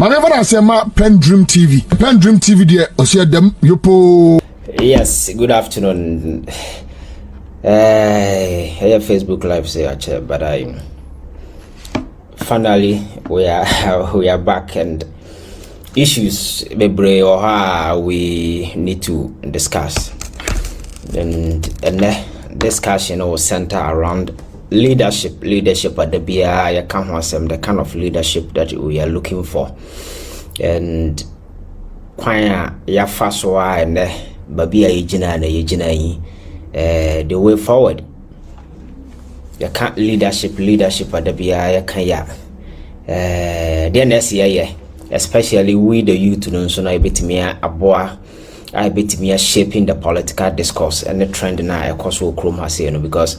never I say my PENDREAM TV. PENDREAM TV there. I see them yopo. Yes, good afternoon. Hey, Facebook Live say but I finally we are back, and issues bebre or how we need to discuss, and the discussion will center around leadership at the BI. I can't want the kind of leadership that we are looking for, and kwanya ya faswa and babia yijina na yijina yi the way forward. You can't leadership at the BI. You can the next year, especially we the youth, so I bet me I bet me shaping the political discourse and the trend now across all chrome has because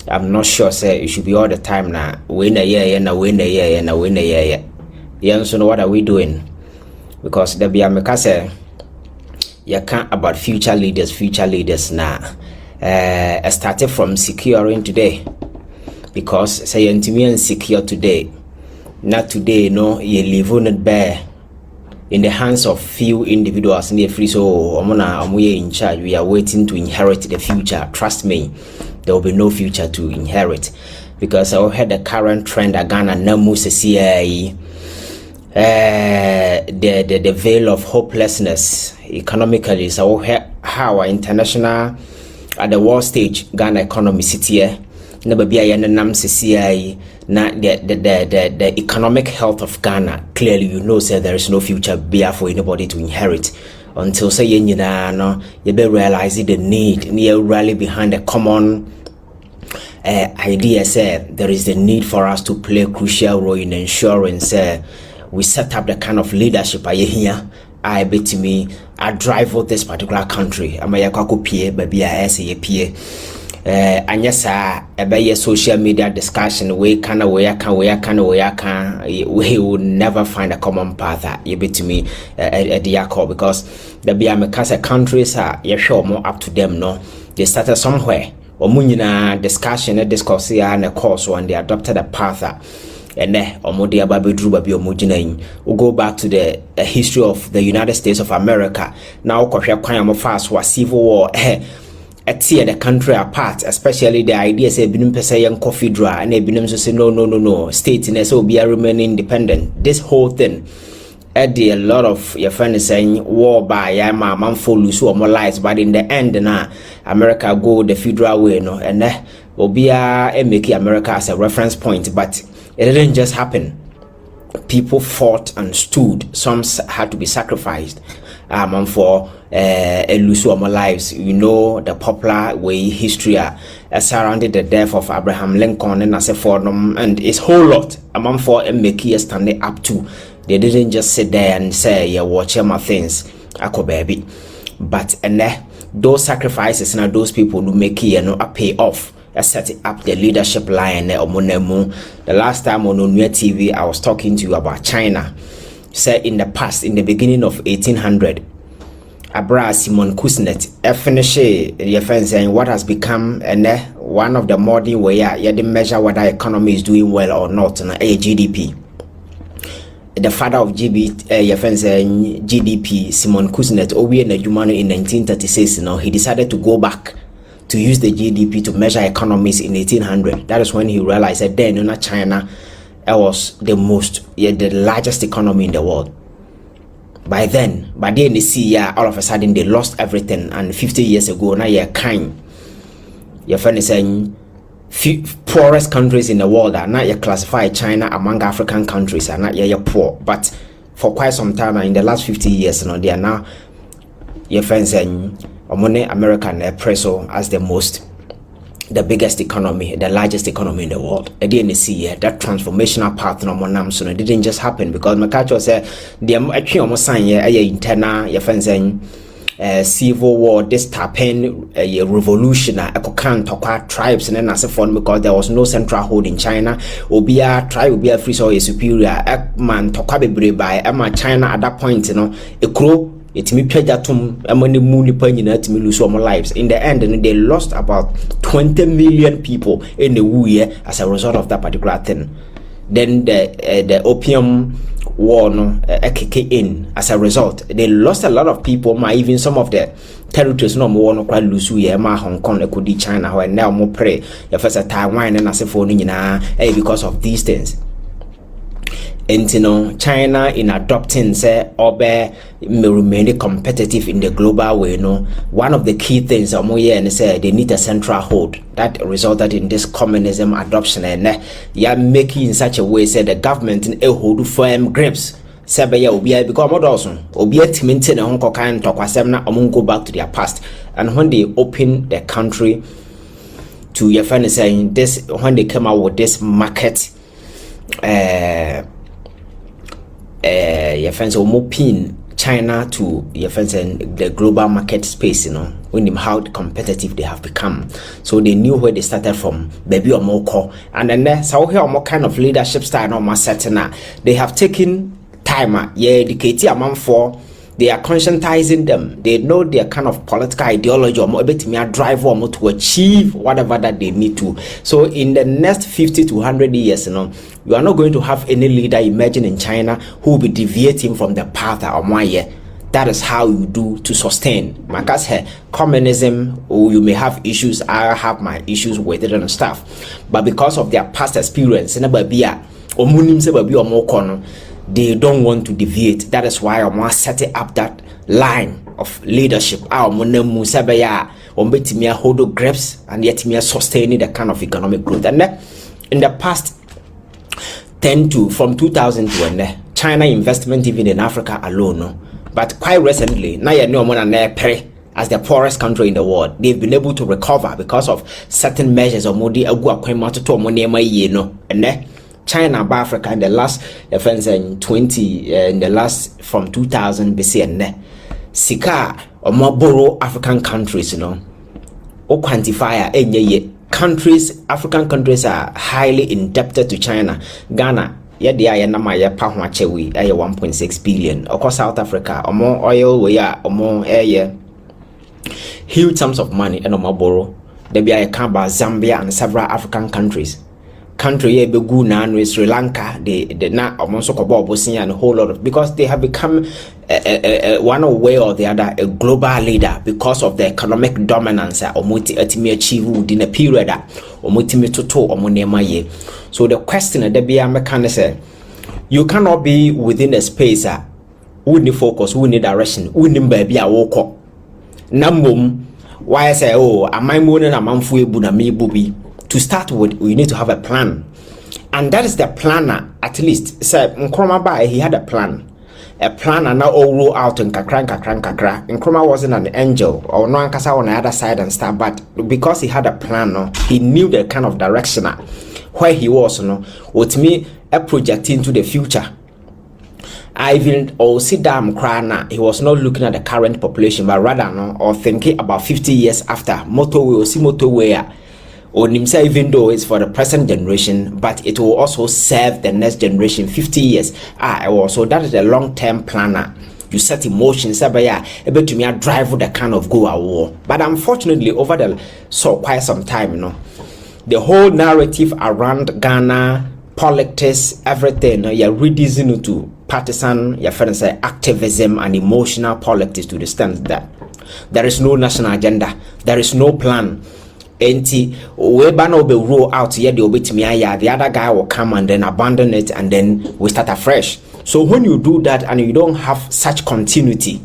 I'm not sure say it should be all the time now. Win a year and a win a year and a win a year. Yeah, so what are we doing? Because the BI say you can't about future leaders now. Started from securing today, because say you me insecure today. Not today, no, you live on it bare in the hands of few individuals in the free. So we in charge. We are waiting to inherit the future. Trust me, there will be no future to inherit, because I had the current trend again and now CIE, the veil of hopelessness economically. So how our international at the world stage Ghana economy city here. Never be a nam CCI na the economic health of Ghana. Clearly, you know, say there is no future beer for anybody to inherit until say you know you be realizing the need near rally behind the common idea. Say there is the need for us to play a crucial role in ensuring we set up the kind of leadership I here. I bet me I drive out this particular country. I'm a yakako pie baby I say pie. And yes, a social media discussion. We will never find a common path. You bet to me at the Yako, because the Biamacasa countries are sure more up to them. No, they started somewhere. Or Munina discussion, a discourse, and a course when they adopted a path. And then Omodia Babi Drew Babi Omujinain. We'll go back to the history of the United States of America. Now, Kosha Kwayamo fast was civil war. Tear the country apart, especially the idea say binum pesa young coffee dry and binum so say no state in so be remain independent. This whole thing a lot of your friends saying war by yama man for lose or more lives, but in the end now America go the federal way no, and will be make America as a reference point, but it didn't just happen. People fought and stood. Some had to be sacrificed for lose our lives. You know the popular way history surrounded the death of Abraham Lincoln and as a forum, and it's whole lot among for make standing up to. They didn't just sit there and say yeah watch my things ako baby, but and those sacrifices and those people who make a pay off. Set up the leadership line. The last time on New TV, I was talking to you about China. Say in the past, in the beginning of 1800, Abra Simon Kusnet finished your friends saying what has become one of the modern way you measure whether the economy is doing well or not on a GDP. The father of your friends saying GDP, Simon Kusnet, Obi and Jumano in 1936. He decided to go back to use the GDP to measure economies in 1800. That is when he realized that then China was the largest economy in the world. By then they see all of a sudden they lost everything, and 50 years ago now you're kind. Your friend is saying poorest countries in the world are not yet classified China among African countries are not yet poor, but for quite some time in the last 50 years they are now your friend saying American preso as the biggest economy, the largest economy in the world. I didn't see that transformational path so it didn't just happen because my culture said the actually almost sign internal your friends saying civil war, this tapen a revolution tribes and then as a form because there was no central hold in China. Obia tribe will be a free so superior man tokabe by China at that point, a crow. It me pejatum among moon to lose some lives. In the end, and they lost about 20 million people in the year as a result of that particular thing. Then the opium war no kick in as a result. They lost a lot of people, even some of the territories no more no quite lose Hong Kong, could China, where now more pray the first Taiwan and as a phone because of these things. And China in adopting say may remain competitive in the global way. One of the key things and say they need a central hold that resulted in this communism adoption, and making in such a way say the government in a hold firm grips. Say obi because also obi maintain Hong Kong kind talk na go back to their past, and when they open the country to your friend saying this, when they came out with this market your friends pin China to your friends and the global market space, when them how competitive they have become. So they knew where they started from, baby or more, and then there's how here more kind of leadership style no more certain. They have taken time, educate among for. They are conscientizing them. They know their kind of political ideology or more able to drive or more to achieve whatever that they need to. So in the next 50 to 100 years, you are not going to have any leader emerging in China who will be deviating from the path of 1 year. That is how you do to sustain. Because communism, you may have issues. I have my issues with it and stuff. But because of their past experience, they don't want to deviate. That is why I'm setting up that line of leadership. Hold grips and yet me sustaining the kind of economic growth. And in the past 10 to from 2000 to China investment even in Africa alone, but quite recently, now you know as the poorest country in the world, they've been able to recover because of certain measures of Modi and China by Africa in the last in the last from 2000 BC and Sika or more borrow African countries, or quantifier countries, African countries are highly indebted to China. Ghana, they are 1.6 billion. Of course, South Africa, or more oil, we are or more air, huge sums of money and more borrow. They be a Kamba, Zambia, and several African countries. Country Sri Lanka, they not almost and a whole lot of, because they have become one way or the other a global leader because of the economic dominance or achieve within a period or so the question that be a say you cannot be within a space who need focus, who need direction, who need baby a walk Nambum why I say am I moaning a man for me booby. To start with, we need to have a plan, and that is the planner. At least, say Nkrumah he had a plan, and now all roll out in kakra. Nkrumah wasn't an angel or no ankasa on the other side and stuff, but because he had a plan, he knew the kind of direction where he was. With me, a project into the future. I even sit down crying. He was not looking at the current population, but rather or thinking about 50 years after motorway or see motorway. Or even though it's for the present generation, but it will also serve the next generation 50 years. So that is a long-term planner. You set emotions, able to drive the kind of go war. But unfortunately, over the quite some time, the whole narrative around Ghana, politics, everything, you're reducing it to partisan, your friends say activism and emotional politics to the extent that there is no national agenda, there is no plan. Enti we banner will roll out here the the other guy will come and then abandon it and then we start afresh. So when you do that and you don't have such continuity,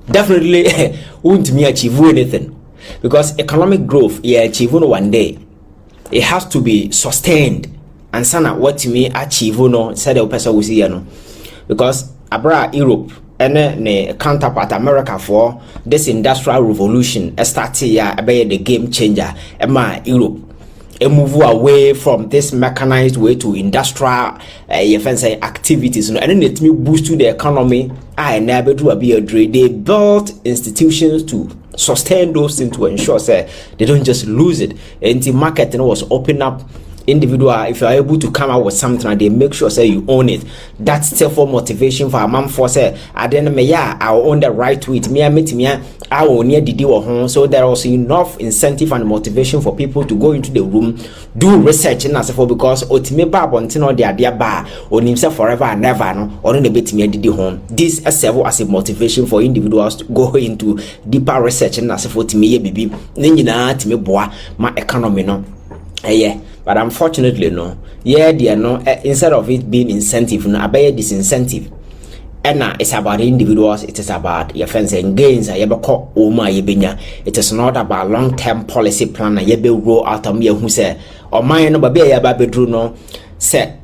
definitely won't me achieve anything, because economic growth achieve one day. It has to be sustained, and sana what me achieve said the person will see because abra Europe and the counterpart America for this industrial revolution started the game changer Europe move away from this mechanized way to industrial activities and then it boost to the economy they built institutions to sustain those things to ensure they don't just lose it. And the market was open up individual, if you are able to come out with something and they make sure say you own it, that's still for motivation for a man for say at the end of me, yeah, I will own the right to it. Me I will near the deal home. So there was enough incentive and motivation for people to go into the room, do research and as for because ultimately bontino the idea bar on himself forever and never no or in the bit me the home. This as a motivation for individuals to go into deeper research and as for to me baby. Nina to me boy my economy no. Yeah. But unfortunately, no, yeah, dear, no, instead of it being incentive, no, I buy disincentive. And it's about individuals, it is about your friends and gains, it is not about long-term policy plan, you be roll out of me who say, or mine, no, baby, no, say,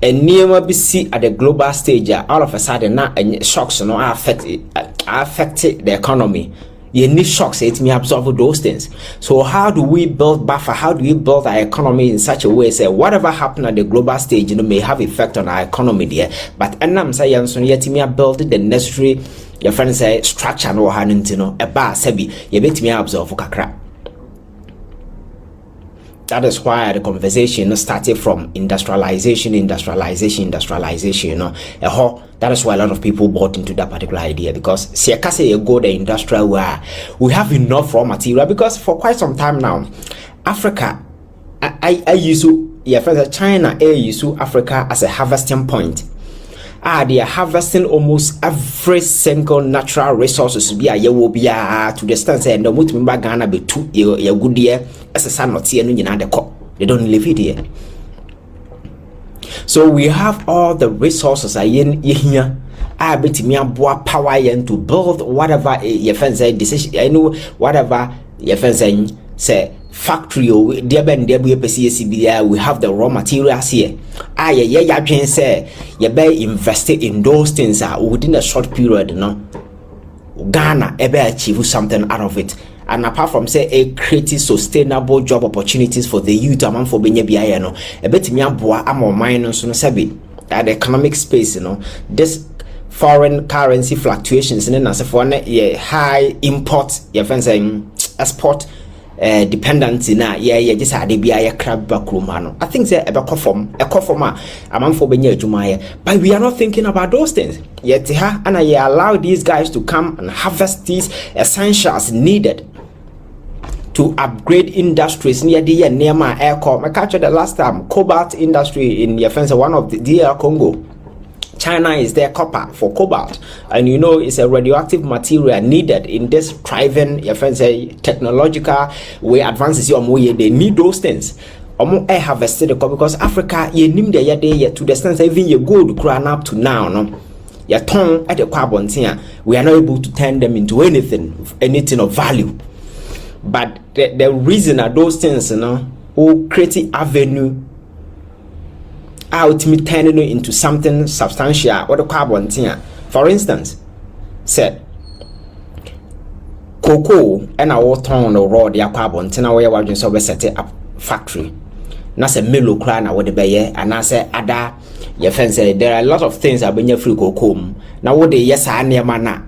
and near be see at the global stage, all of a sudden, and shocks, no, affected the economy. You need shocks, it may absorb those things. So how do we build buffer? How do we build our economy in such a way say whatever happened at the global stage, may have effect on our economy there. But I'm saying so yet me build the necessary your friends say structure no hanintino a bar sebi you bet me absorb kakra. That is why the conversation started from industrialization, you know. That is why a lot of people bought into that particular idea because see, I say you go the industrial where we have enough raw material because for quite some time now, Africa, I use China, use Africa as a harvesting point. They are harvesting almost every single natural resources be a to the extent and the mutimba Ghana be too a good year as a son not see any the cop. They don't live it here. So we have all the resources in here. I bet me a power to build whatever your friends say decision. I know whatever your friends say factory there be we have the raw materials here. Yeah say you be invested in those things within a short period, no. Ghana ever achieve something out of it. And apart from say a creating sustainable job opportunities for the youth among for benye biya no a bit me aboa am mine so no sabi at the economic space, you know, this foreign currency fluctuations in as for high import your friends saying export dependency na just had be a crab back. I think say a conform among for benye jumaya, but we are not thinking about those things yet and I allow these guys to come and harvest these essentials needed to upgrade industries near the near my air core. I captured the last time cobalt industry in your fence, one of the DR Congo. China is their copper for cobalt, and you know it's a radioactive material needed in this thriving your friends technological way advances. They need those things. I harvested the copper because Africa you name the day to the extent even you gold crown up to now no. Your tongue at the carbon here, we are not able to turn them into anything of value. But the reason are those things, you know, who create avenue ultimately turning it into something substantial or the carbon here. For instance, said cocoa and our town or raw their carbon tin away while you set up factory. Na say melo clan na wode beye and I say other your friends say there are a lot of things that been free cocoa. Now what they yes are near mana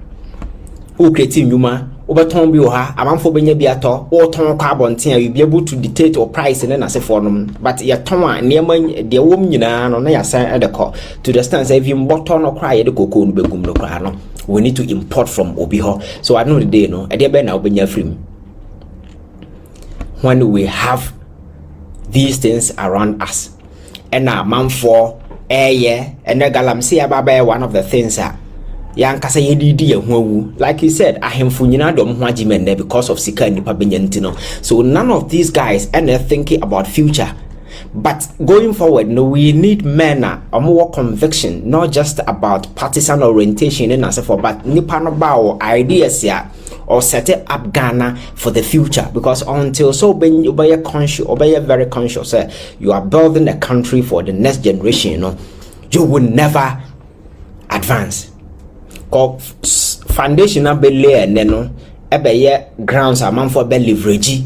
who creating yuma overton bi ha amanfo benya bi ato or ton carbon tin you be able to dictate or price and as for them but your ton near the wom nyina no na ya san at the call to the stand say if you bottom no cry the cocoa no begum no cry no we need to import from obi ho. So I know the day no e dey be na obenya free when we have these things around us and now man for and the galamsey ababa one of the things yankasa yedidi ehwu like you said ahemfo nyina dom ho agimende because of sika nipa benyantino. So none of these guys are thinking about future, but going forward no we need men a more conviction, not just about partisan orientation and as for but nipa no ba or ideas ya or set up Ghana for the future, because until so when you be conscious or be very conscious you are building a country for the next generation, you know, you will never advance. Foundation na be lay and no grounds amount for be leverage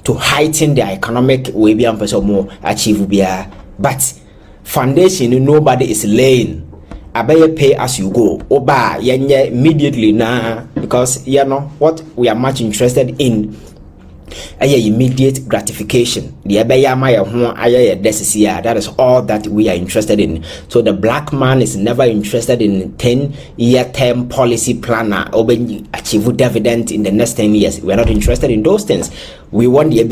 to heighten the economic way be person more achieve bia, but foundation nobody is laying. Abaye pay as you go oba yenye immediately na, because you know what we are much interested in immediate gratification. The that is all that we are interested in. So the black man is never interested in 10-year term policy planner or achieve dividend in the next 10 years. We are not interested in those things. We want the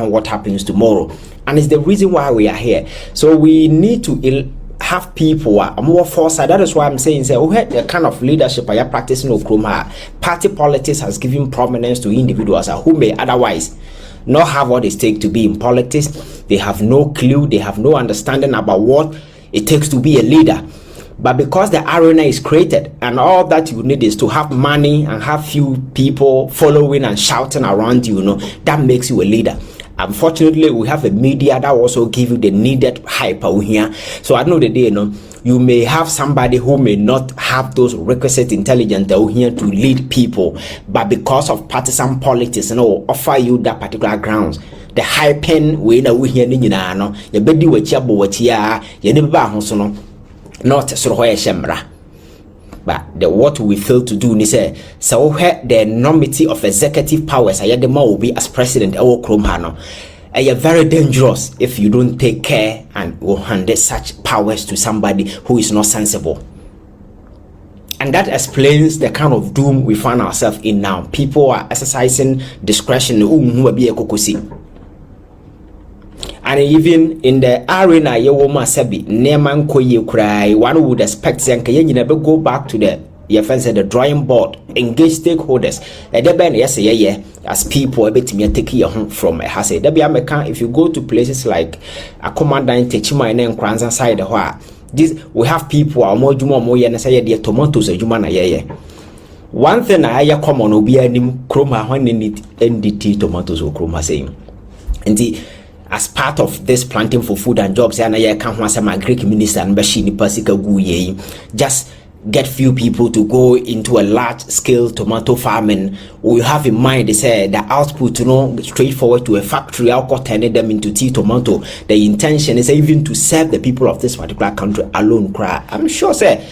what happens tomorrow. And it's the reason why we are here. So we need to have people more foresight. That is why I'm saying, the kind of leadership I am practicing Okroma. Party politics has given prominence to individuals who may otherwise not have what it takes to be in politics. They have no clue, they have no understanding about what it takes to be a leader. But because the arena is created and all that you need is to have money and have few people following and shouting around you, that makes you a leader. Unfortunately, we have a media that also give you the needed hype out here. So at the end of the day, you may have somebody who may not have those requisite intelligence out here to lead people, but because of partisan politics, offer you that particular grounds. The hyping we know here, you bedi wachia, you never not so shemra. But what we fail to do is so the enormity of executive powers will be as president or Kromhano. Are very dangerous if you don't take care and will hand such powers to somebody who is not sensible. And that explains the kind of doom we find ourselves in now. People are exercising discretion. And even in the arena, one would expect you never go back to the drawing board, engage stakeholders. As people take you home from if you go to places like a commandant and Kranza side, we have people are more say their tomatoes one thing I common will be any chroma when NDT tomatoes or chroma saying. And as part of this planting for food and jobs, and I can't want some Greek minister and Bashini Pasika Guye, just get few people to go into a large scale tomato farming. We have in mind, they say the output, straightforward to a factory, I'll turn them into tea tomato. The intention is even to serve the people of this particular country alone. I'm sure, say,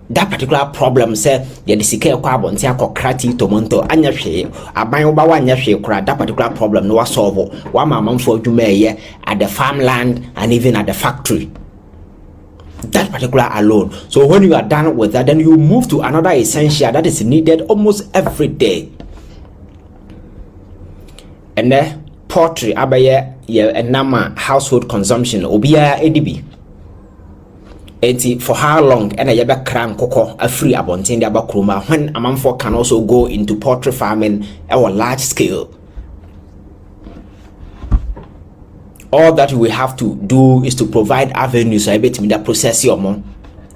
that particular problem say the disike carbon tia krati tomato anya hwe aban oba wanya hwe kra that particular problem no solve one man for adwuma at the farmland and even at the factory, that particular alone. So when you are done with that, then you move to another essential that is needed almost every day. And then poultry abaye a nama household consumption obia edb. For how long and a cram cocoa a free abontin the abakruma when a man for can also go into poultry farming or large scale. All that we have to do is to provide avenues so I bet me that process your mom.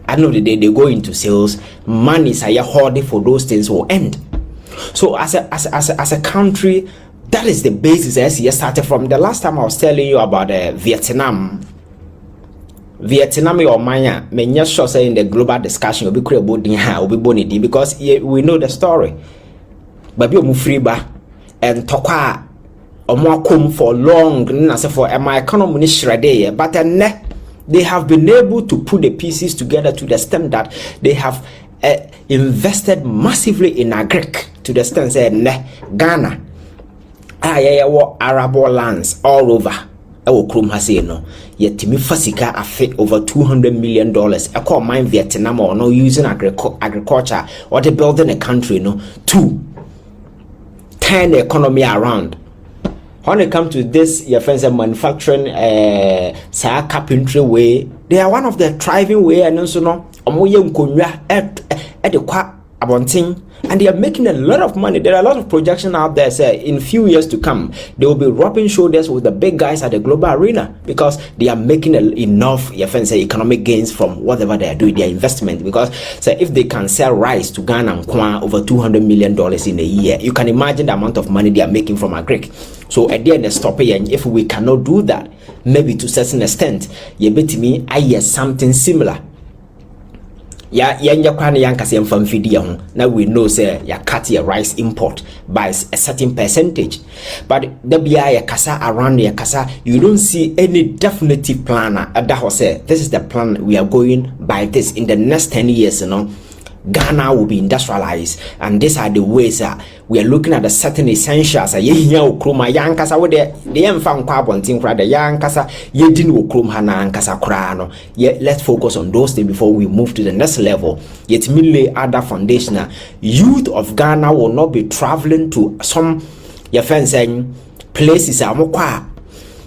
At the end of the day, they go into sales, money is a hoarding for those things will end. So as a country, that is the basis as you started from. The last time I was telling you about Vietnam or Maya, may just sure say in the global discussion will be credible because we know the story. But you move free ba and talk more come for long for my economy shredded, but they have been able to put the pieces together to the extent that they have invested massively in agric to the extent that Ghana, arable lands all over. Krum has yet Timmy Fasika affect over $200 million. I call mine Vietnam or no using agriculture or they building a country, to turn the economy around. When it comes to this, your friends are manufacturing carpentry way, they are one of the thriving way and also at the abonting. And they are making a lot of money. There are a lot of projections out there say in few years to come they will be rubbing shoulders with the big guys at the global arena because they are making enough economic gains from whatever they are doing, their investment. Because if they can sell rice to Ghana and Kwan over $200 million in a year, you can imagine the amount of money they are making from agric. So at the end of stop it, and if we cannot do that, maybe to a certain extent, you bet me I hear something similar. Now we know say ya cut your rice import by a certain percentage, but there be a kasa around your kasa. You don't see any definitive plan. That was say this is the plan we are going by this in the next 10 years. Ghana will be industrialized, and these are the ways that we are looking at the certain essentials. Here, Okroma, Yankasa, with the infant carbon thing, the Yankasa, Yedin Okroma, Nankasa Krano. Yet, let's focus on those things before we move to the next level. Yet, merely other foundational youth of Ghana will not be traveling to some, your friends saying, places are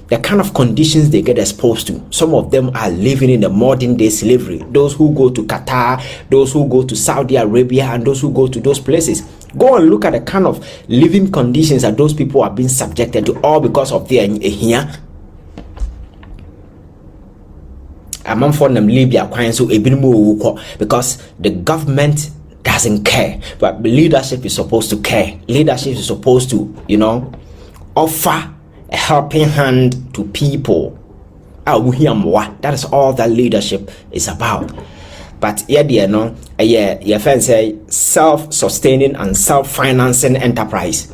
the kind of conditions they get exposed to. Some of them are living in the modern day slavery. Those who go to Qatar, those who go to Saudi Arabia, and those who go to those places. Go and look at the kind of living conditions that those people are being subjected to, all because of their here. Among for them Libya, so because the government doesn't care, but leadership is supposed to care. Leadership is supposed to, offer a helping hand to people. That is all that leadership is about. But your friend say self-sustaining and self-financing enterprise.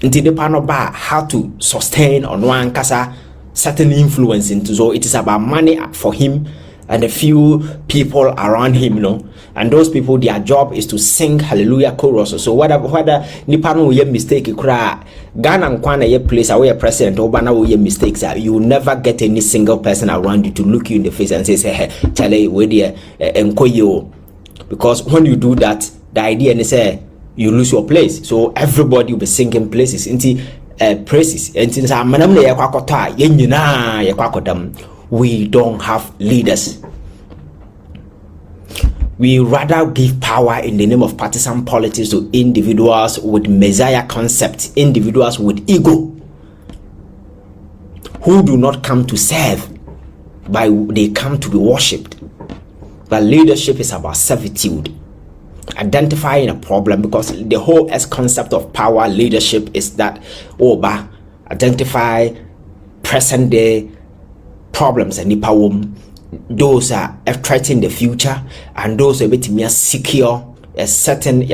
Until the panel bar how to sustain on one casa certain influence into, so it is about money for him and a few people around him, and those people, their job is to sing hallelujah chorus. So whether Nipano will mistake cry, Ghana and Kwana ye place away a president or Bana will mistakes, you will never get any single person around you to look you in the face and say, hey, Chale, where dear Nkoyo. Because when you do that, the idea is you lose your place. So everybody will be singing places into praises. We don't have leaders. We rather give power in the name of partisan politics to individuals with messiah concepts, individuals with ego, who do not come to serve, but they come to be worshipped. But leadership is about servitude, identifying a problem, because the whole concept of power leadership is that identify present day problems and those are threatening the future, and those are bit more secure a certain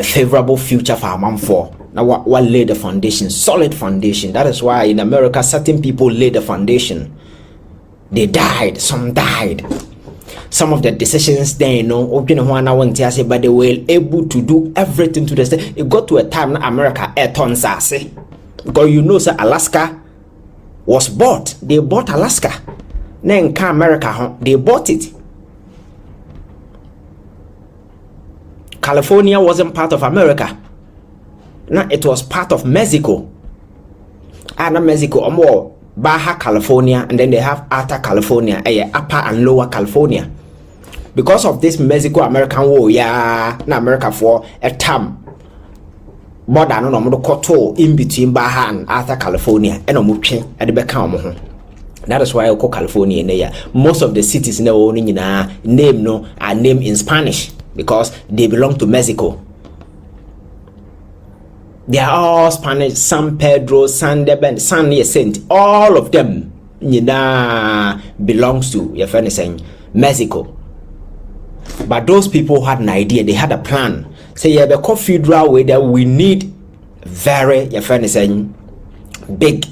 favorable future for a man for. Now what laid the foundation, solid foundation. That is why in America certain people laid the foundation. They died, some died. Some of the decisions they but they were able to do everything to the state. It got to a time in America because Alaska was bought. They bought Alaska. Then America, they bought it. California wasn't part of America. Now it was part of Mexico. And Mexico, more Baja California, and then they have Alta California, Upper and Lower California. Because of this Mexico-American war, na America for a time. But I don't know in between Baja and Alta California, and at the back. That is why I call California in there. Most of the cities in the name are named in Spanish because they belong to Mexico. They are all Spanish. San Pedro, San Deben, San Jacinto, all of them belongs to your friend is saying Mexico. But those people had an idea, they had a plan. Say the cathedral way that we need very your friend is saying big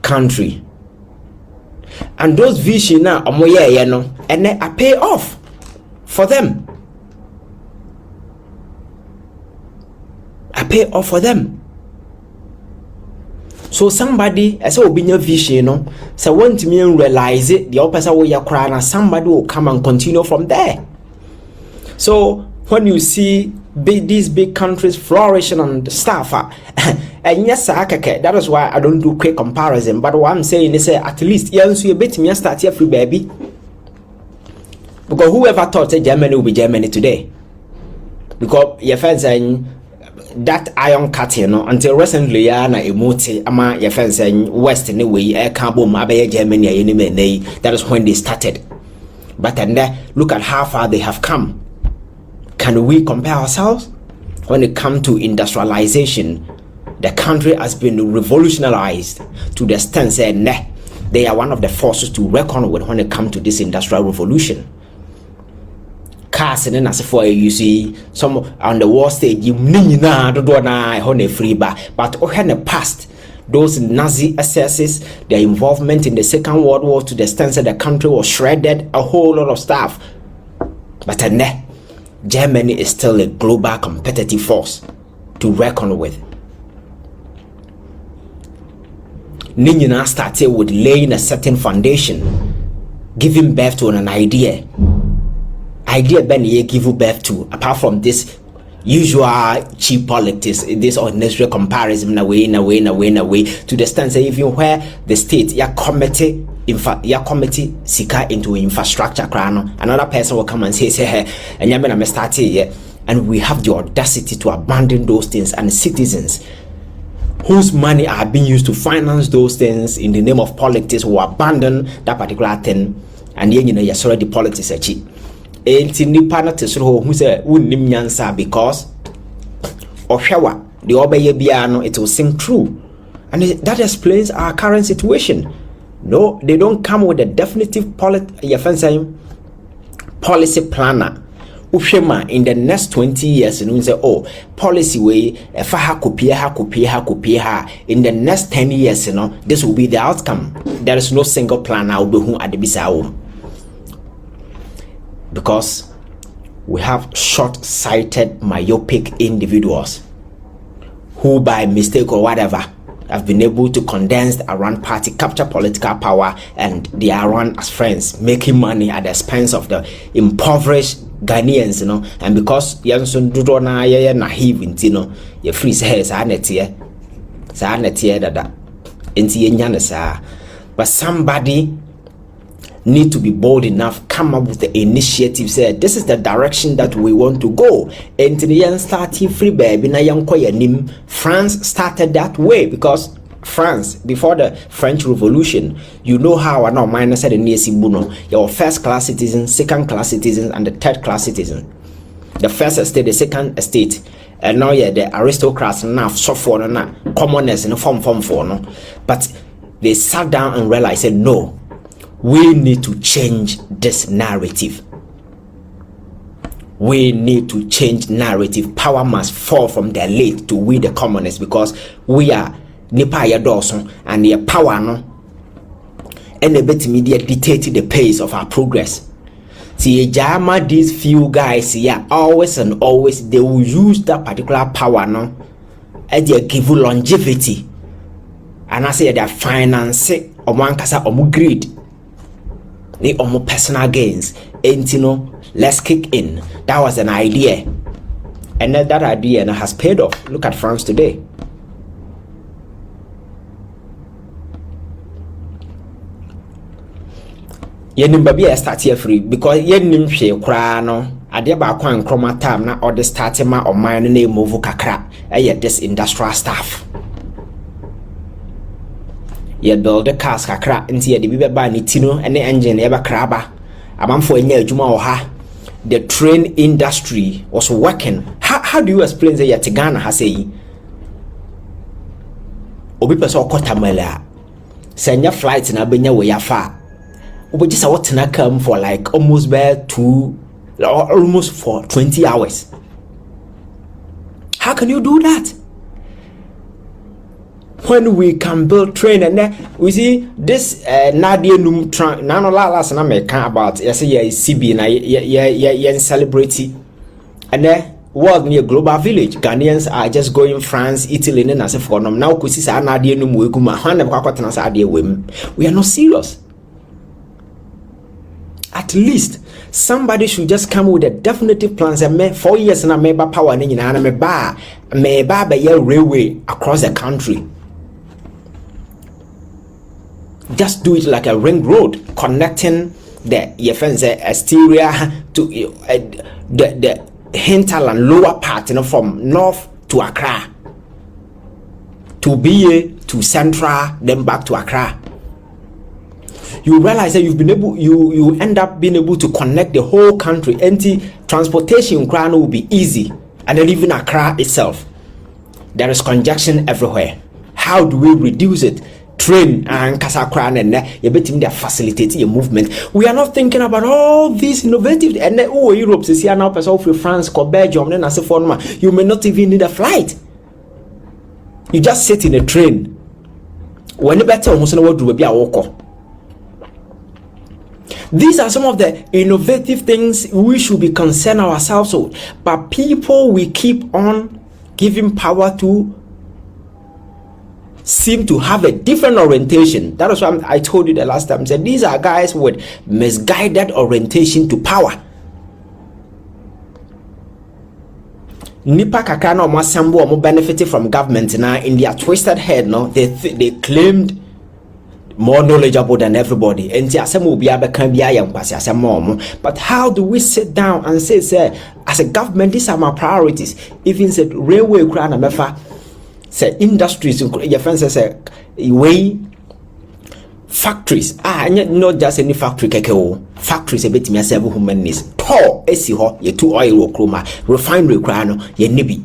country. And those vision now and then I pay off for them. I pay off for them. So somebody, as a vision, so want me realize it, the opposite way you cry, and somebody will come and continue from there. So when you see these big countries flourishing and stuff, and yes, that is why I don't do quick comparison. But what I'm saying is, at least you bet me start here free, baby. Because whoever thought that Germany will be Germany today? Because your friends saying that iron cutting, until recently, na emote ama your friends saying West anyway, carbon Germany, that is when they started. But and look at how far they have come. Can we compare ourselves? When it comes to industrialization, the country has been revolutionized to the extent that they are one of the forces to reckon with when it comes to this industrial revolution. Cars and then as for you see some on the war stage, you free but in the past, those Nazi excesses, their involvement in the Second World War to the extent that the country was shredded, a whole lot of stuff. But Germany is still a global competitive force to reckon with. Ninyina started with laying a certain foundation, giving birth to an idea. Idea Ben ye give birth to, apart from this usual cheap politics, this unnecessary comparison in a way, to the extent that even where the state ya committee sika into infrastructure crano, another person will come and say hey, and yamena me start here, and we have the audacity to abandon those things, and citizens whose money are being used to finance those things in the name of politics will abandon that particular thing, and then you sorry the politics are cheap. Enti nipa na tesoro who say wunnim nyansa because ohwewa the obeye bia no it will sink true, and that explains our current situation. No, they don't come with a definitive policy planner. Ushema in the next 20 years and we say policy way if ha in the next 10 years this will be the outcome. There is no single planner will be who at the bisao. Because we have short-sighted, myopic individuals who by mistake or whatever have been able to condense around party, capture political power, and they are run as friends, making money at the expense of the impoverished Ghanaians, and because Yanson do na naive intino, you free say sanity that but somebody need to be bold enough, come up with the initiative, say this is the direction that we want to go. And starting free baby na nim. France started that way because France, before the French Revolution, you know how I know minus said in Buno, your first class citizens, second class citizens, and the third class citizen. The first estate, the second estate, and now the aristocrats now suffer na commoners in form for no. But they sat down and realized, said no. We need to change this narrative. We need to change narrative. Power must fall from the elite to we the commoners, because we are nipa ya dawson and the power no and a bit media dictate the pace of our progress. See, jama these few guys here always and always they will use that particular power no and they give you longevity, and I say they are financing omo ankasa omo greed. They omo personal gains. And let's kick in. That was an idea. And that idea has paid off. Look at France today. Yenim baby start here free because yenim hwe kra no ade ba kwan kroma time na or the start ma o man na move kakra this industrial stuff. You build the cars kakra nti ye de bi ba ni tino and the engine e ba kraba amamfo enya adwuma o ha. The train industry was working. How do you explain that yet Ghana has say obi person okota mala senya flight na benya we yafa obi just what na come for like almost for 20 hours. How can you do that? When we can build train, and then we see this Nadia Num trunk. Nano last na me can about yes CB na celebrity, and then world near global village. Ghanaians are just going France, Italy, and as for now. Now kusi sa Nadia Num we kuma hana kwakota sa ade wem. We are not serious. At least somebody should just come with a definitive plan. Say me 4 years na me ba power ni na me ba railway across the country. Just do it like a ring road connecting the exterior to the hinterland lower part, from north to Accra, to BA to Central, then back to Accra. You realize that you've been able, you end up being able to connect the whole country. Transportation in Accra will be easy, and then even Accra itself, there is congestion everywhere. How do we reduce it? Train and Kasakran and you bet him they are facilitating a movement. We are not thinking about all these innovative and Europe says here now person from France, Belgium, then as a you may not even need a flight. You just sit in a train when better almost no do be a walk. These are some of the innovative things we should be concerned ourselves with. But people we keep on giving power to seem to have a different orientation. That was why I told you the last time. Said these are guys with misguided orientation to power. Nipa kakra na omo sambo omo benefited from government now in their twisted head. No, they claimed more knowledgeable than everybody. And but how do we sit down and say, as a government, these are my priorities? Even said railway crana mefa, say industries, your friends say way factories. Not just any factory factories a bit me several human needs. Tall esi ho ye two oil croma refinery crano ye nibi.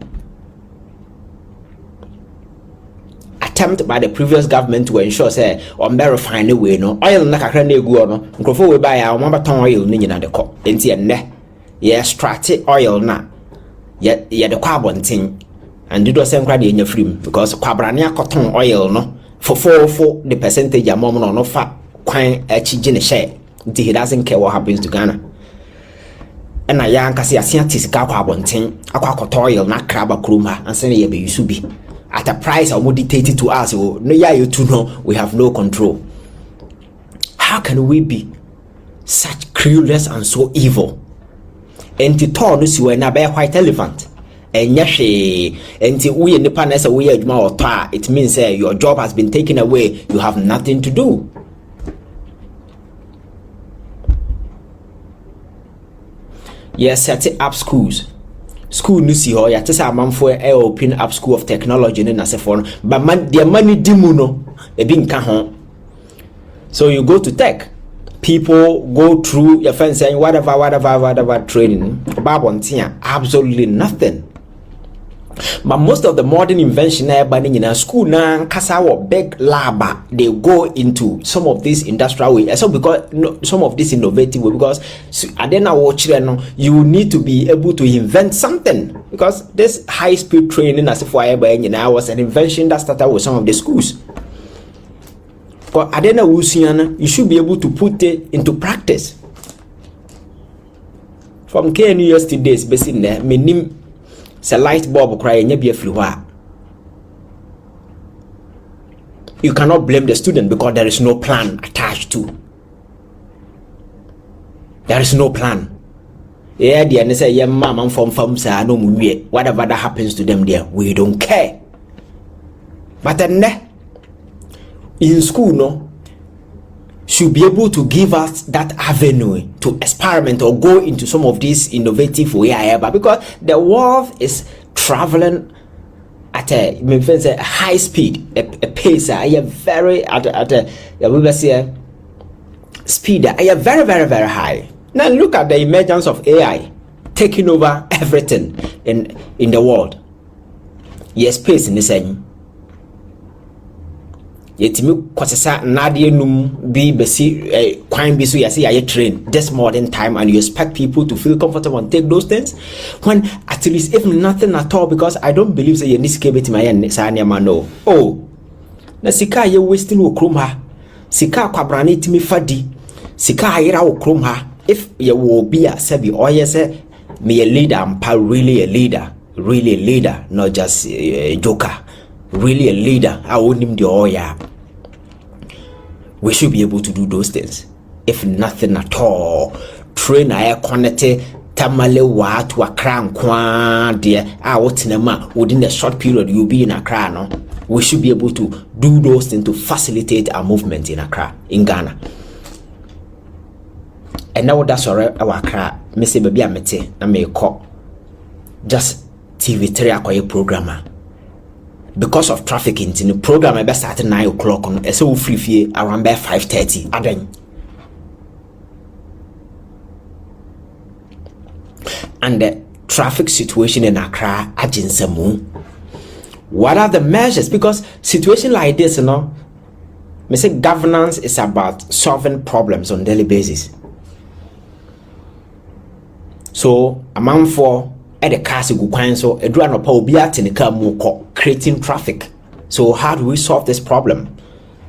Attempt by the previous government to ensure say on better refine way no oil na kakra na egu no nkrofo we buy a omaba ton oil ni nyina de ko enti enne ye extract oil na ye de kwa bonten and do say nkra de nya free because kwabrane akoton oil no for the percentage amom no fa kwan achi ne share enti he doesn't care what happens to Ghana. And I yan kasi asiatis ka kwa bonten akwa akoton oil na kraba kruma anse ye be yusu bi at a price or more dictated to us. Oh, no, yeah, you too know we have no control. How can we be such clueless and so evil? And to turn this you na be white elephant. And yashe, and we in the panels we it means your job has been taken away, you have nothing to do. Yes, setting up schools. School no see ho ya tesa amanfo open up school of technology ne nasefo no but man their money dimu no e bi nka ho. So you go to tech, people go through your friends saying whatever training about absolutely nothing. But most of the modern invention in a school now kasa big lab they go into some of these industrial way. So because some of this innovative way, because I then watch you need to be able to invent something, because this high speed training as if was an invention that started with some of the schools. But I then you should be able to put it into practice. From Kyei University days, basically, minim. Say light bulb cry and be a you cannot blame the student because there is no plan attached to. There is no plan. Yeah, the say yeah, mama from say no whatever that happens to them there, we don't care. But then in school, no, should be able to give us that avenue to experiment or go into some of these innovative way because the world is traveling at a high speed, a pace, a very at a speed, very high. Now look at the emergence of AI taking over everything in the world. Yes, space in the same. Yetimi kwasesa nade num bi besi kwan bi so yase ya train this modern time, and you expect people to feel comfortable and take those things when at least if nothing at all, because I don't believe say you sika beti my sa niam no. Oh na sika ye wasting wo krom ha, sika kwabrane timi fadi, sika ayira wo krom ha. If ye wo bi a sabi oye say me a leader, I'm really a leader, not just a joker. Really a leader, I own him the oya. We should be able to do those things. If nothing at all, train air quantity tamale wa to a crown quan dear out cinema within a short period you'll be in Accra. No, we should be able to do those things to facilitate our movement in Accra, in Ghana. And now that's all right. Our Accra, Missy Baby Amete, I may call just TV3 acquire programmer. Because of traffic in the program, I best start at 9 o'clock on so free around by 5:30. And the traffic situation in Accra, what are the measures? Because situation like this, I say governance is about solving problems on daily basis. So amount for at the castle so a drone of creating traffic. So how do we solve this problem?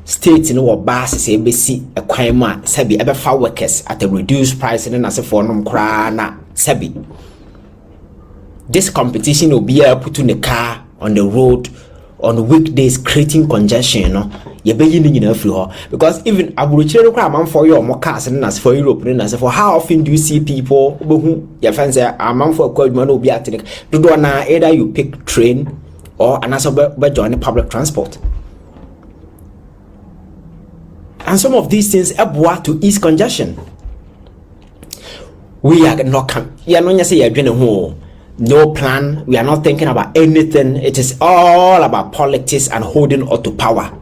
state no or basis say be see a kwan ma sabi ebe fa workers at a reduced price and as for no kra na sabi this competition will be put in the car on the road on weekdays creating congestion no ye be yin nyina free ho because even aburuchire kra man for your more cars and as for Europe and as for how often do you see people obehu your friends say amman for kwaduma no be atene do na either you pick train or another be join public transport. And some of these things are to ease congestion. We are not no plan. We are not thinking about anything. It is all about politics and holding on to power,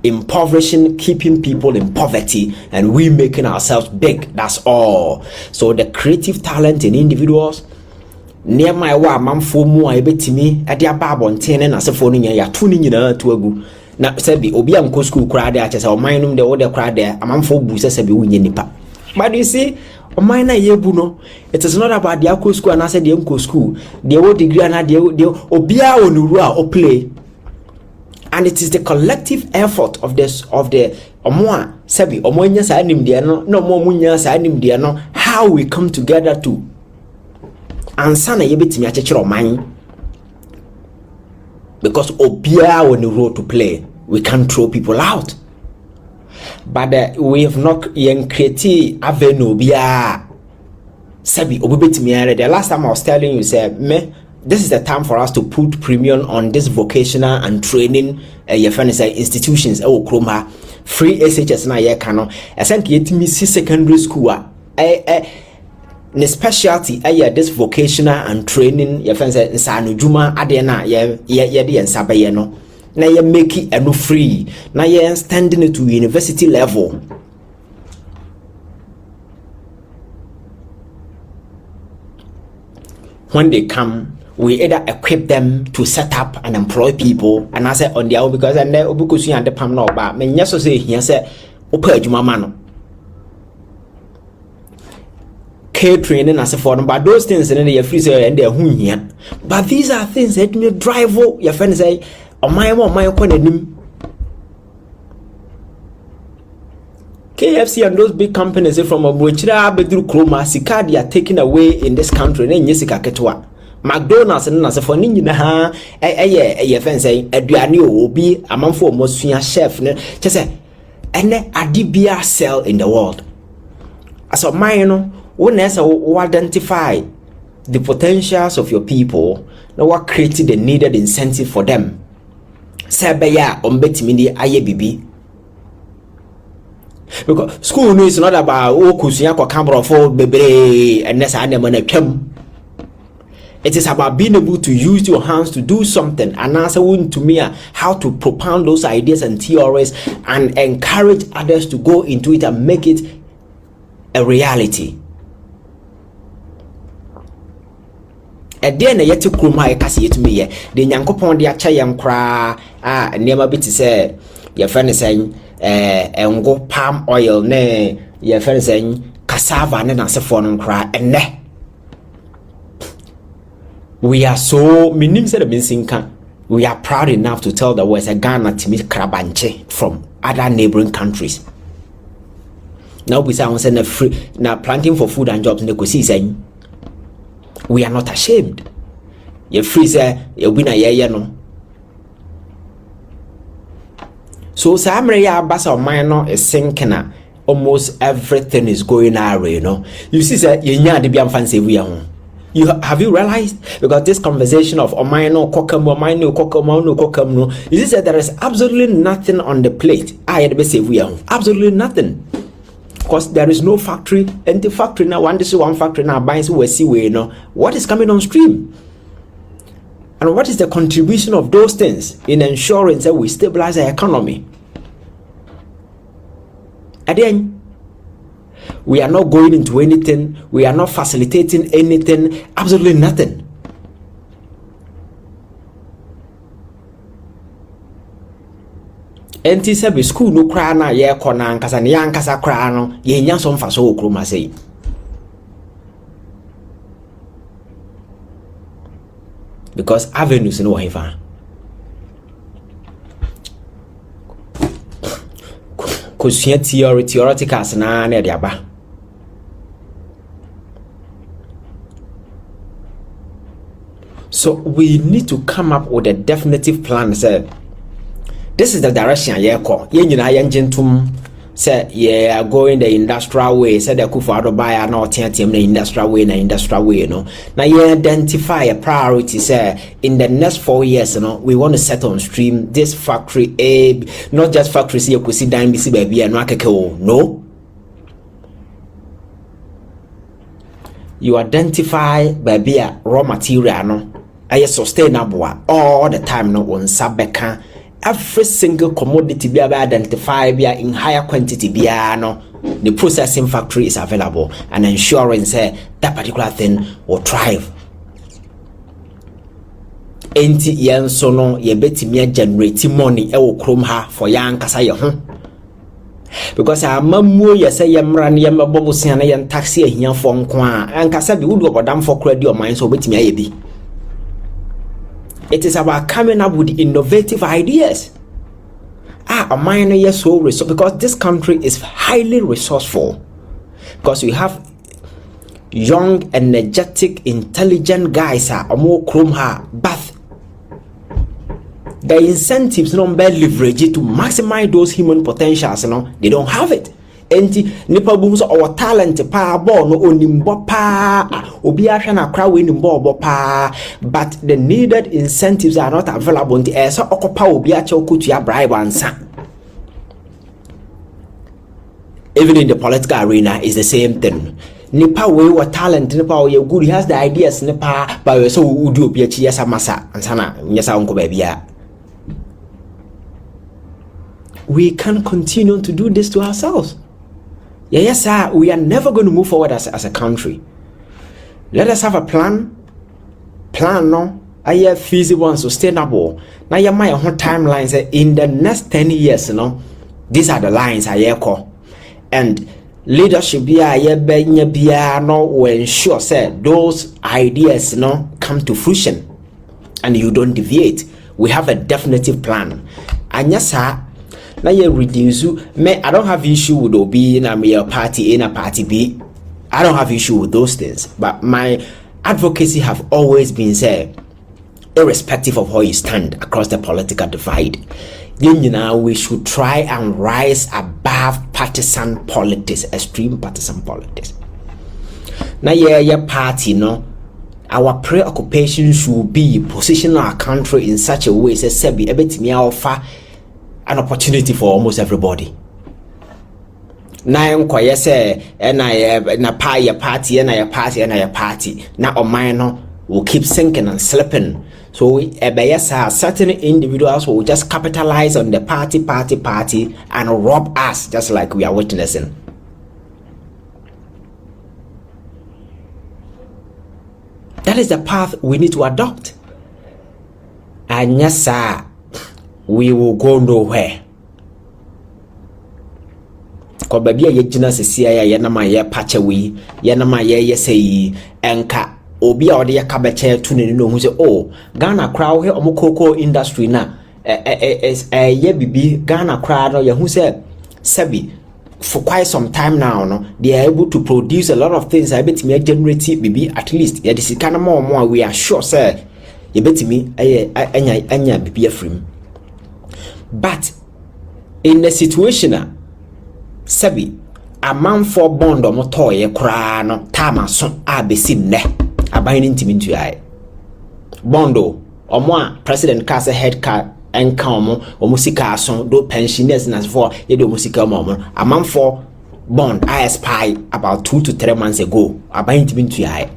impoverishing, keeping people in poverty, and we making ourselves big. That's all. So the creative talent in individuals. Near my wa man for more I bet me at their barbon ten and as a phone in ya tuning in to a goo. Now said be obiam co school crowd there or mine the other crowd there a man for buses be winning nipa. But you see, o mine ye buno, it is not about the co school and I said the uncle school, the old degree and the obia onurua or play. And it is the collective effort of this of the omoa sabi omonya sa anim dia no more munya sa anim dia no how we come together to ansana yebetimi achechero man because obia on the road to play we can't throw people out but we have not yen create avenue bia sabi obetimi the last time I was telling you said me this is the time for us to put premium on this vocational and training your friends institutions kroma free SHS na ye kano esank yetimi secondary school the specialty this vocational and training your friends nsano juma ade na ye de nsabaye no na ye make it no free na ye standing it to university level. When they come we either equip them to set up and employ people and I say on their own because and obukusu and the pam no ba me nyeso say here say opa adwuma ma no training as a form, but those things in the free and they're here. But these are things that you drive your friends say, oh my KFC and those big companies from a Buchra Bedru Kroma, Sika, are taken away in this country, and Jessica Ketua. McDonald's and as a for Nina, a friend say, Adriani will be among for most chef, just say, and a DBR cell in the world. As a minor. When you identify the potentials of your people, now what created the needed incentive for them. Sebeya ombetimindi aye bibi. Because school is not about kusunya kwa camera for bebe and nessa anemone kem. It is about being able to use your hands to do something and answer to me how to propound those ideas and theories and encourage others to go into it and make it a reality. Then a yeti kruma e kase yetumi ye de nyankopon de acha ye nkra niema bi te se ye fe ne sen engo palm oil ne ye fe ne sen cassava ne na sefo no nkra enne we are so minim se de binsinka we are proud enough to tell the world a Ghana timi krabanche from other neighboring countries now we say on say na free na planting for food and jobs ne ko si sen we are not ashamed. Your freezer, your winner, no. So, Samria Bassa minor is sinking. Almost everything is going our you know. You see, sir, you know the be fancy we are. You have you realized? Because this conversation of minor kokam no, you see, there is absolutely nothing on the plate. I had to say we are absolutely nothing. Because there is no factory, and the factory now, one factory now buying we see where you know what is coming on stream, and what is the contribution of those things in ensuring that we stabilize our economy. Again, we are not going into anything, we are not facilitating anything, absolutely nothing. Enti se be school no kra na ye kona ankasa ne ankasa kra no ye nya so mfa so okroma sei because avenues no hefa kosua theoreticals na de aba. So we need to come up with a definitive plan. Say, this is the direction ye ko. Ye nyina ye ngentum say ye are going the industrial way. Say the Kufuor buy na otiatim na industrial way no. Now you identify a priority. Say in the next 4 years, we want to set on stream this factory A, not just factory C. You could see down BC baby and no. You identify baby raw material no. Are sustainable all the time no on sabeka. Every single commodity be identified be in higher quantity be no. The processing factory is available and ensuring say that particular thing will thrive. Enti yen so no ye betimi generate money e wo krom ha for yan kasa ye ho. Because amamuo ye say yemra ne yembo bosia na yen taxi ahia fo nko a ankasa bi wudu obodam for kredi o man so betimi aye bi. It is about coming up with innovative ideas. A man is so resourceful because this country is highly resourceful. Because we have young, energetic, intelligent guys more chrome but the incentives don't be leverage to maximize those human potentials, they don't have it. Enti nipa bums our talent pa ball no onimbo pa obi ahwe na kra we nimbo obo pa, but the needed incentives are not available nti so okopa obi ache okutua bribe ansa. Even in the political arena is the same thing. Nipa we wa talent nipa we good, he has the ideas nipa but we so udi obi achi yesa masa ansana nyesa onko ba bia. We can continue to do this to ourselves. Yes, sir, we are never going to move forward as a country. Let us have a plan. Plan, no? Are feasible and sustainable. Now, you might have timelines in the next 10 years, these are the lines I call. And leadership will ensure say those ideas come to fruition and you don't deviate. We have a definitive plan. And yes, sir. Now you reduce me. I don't have issue with Obi in a party A and a party B. I don't have issue with those things. But my advocacy have always been said, irrespective of how you stand across the political divide, we should try and rise above partisan politics, extreme partisan politics. Now your party, our preoccupation should be position our country in such a way say sebi ebetimi offer an opportunity for almost everybody. Na enkoye say na party na omine will keep sinking and slipping. So certain individuals will just capitalize on the party and rob us just like we are witnessing. That is the path we need to adopt. And yes, sir, we will go nowhere. Ko babia ye gina sesia ya na ma ye pache wi ye na ma ye sei enka obi a ode ye ka beche tu ne no hu se oh Ghana crowd he omokoko industry na ye bibi Ghana crowd no ye hu se sebi for quite some time now they are able to produce a lot of things. I bet me generate bibi at least ye this kind of more we are sure say ye bet me anya bibi afrim. But in the situation Sabi a man for bond or motoye crano tama son abesi ne abayin intimintu ai bondo or more president cast a head car and come or musika son do pensioners as for ye do musika mom a man for bond I spy about 2 to 3 months ago abayin intimintu ai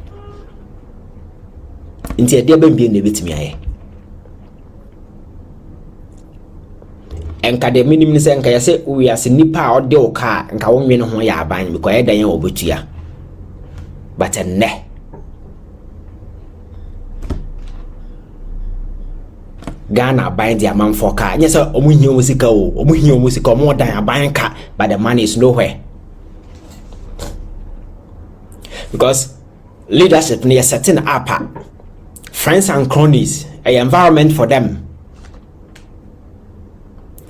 inti e de be ne betimi ai enka de minimum se enka yase we as nipa o de o ka enka wo nwe ho ya aban because e dan ya obetua but ne Ghana aban dia man for ka nyese omuhia musika o omuhia musika mo dan aban ka but the money is nowhere because leadership near setting up friends and cronies a environment for them.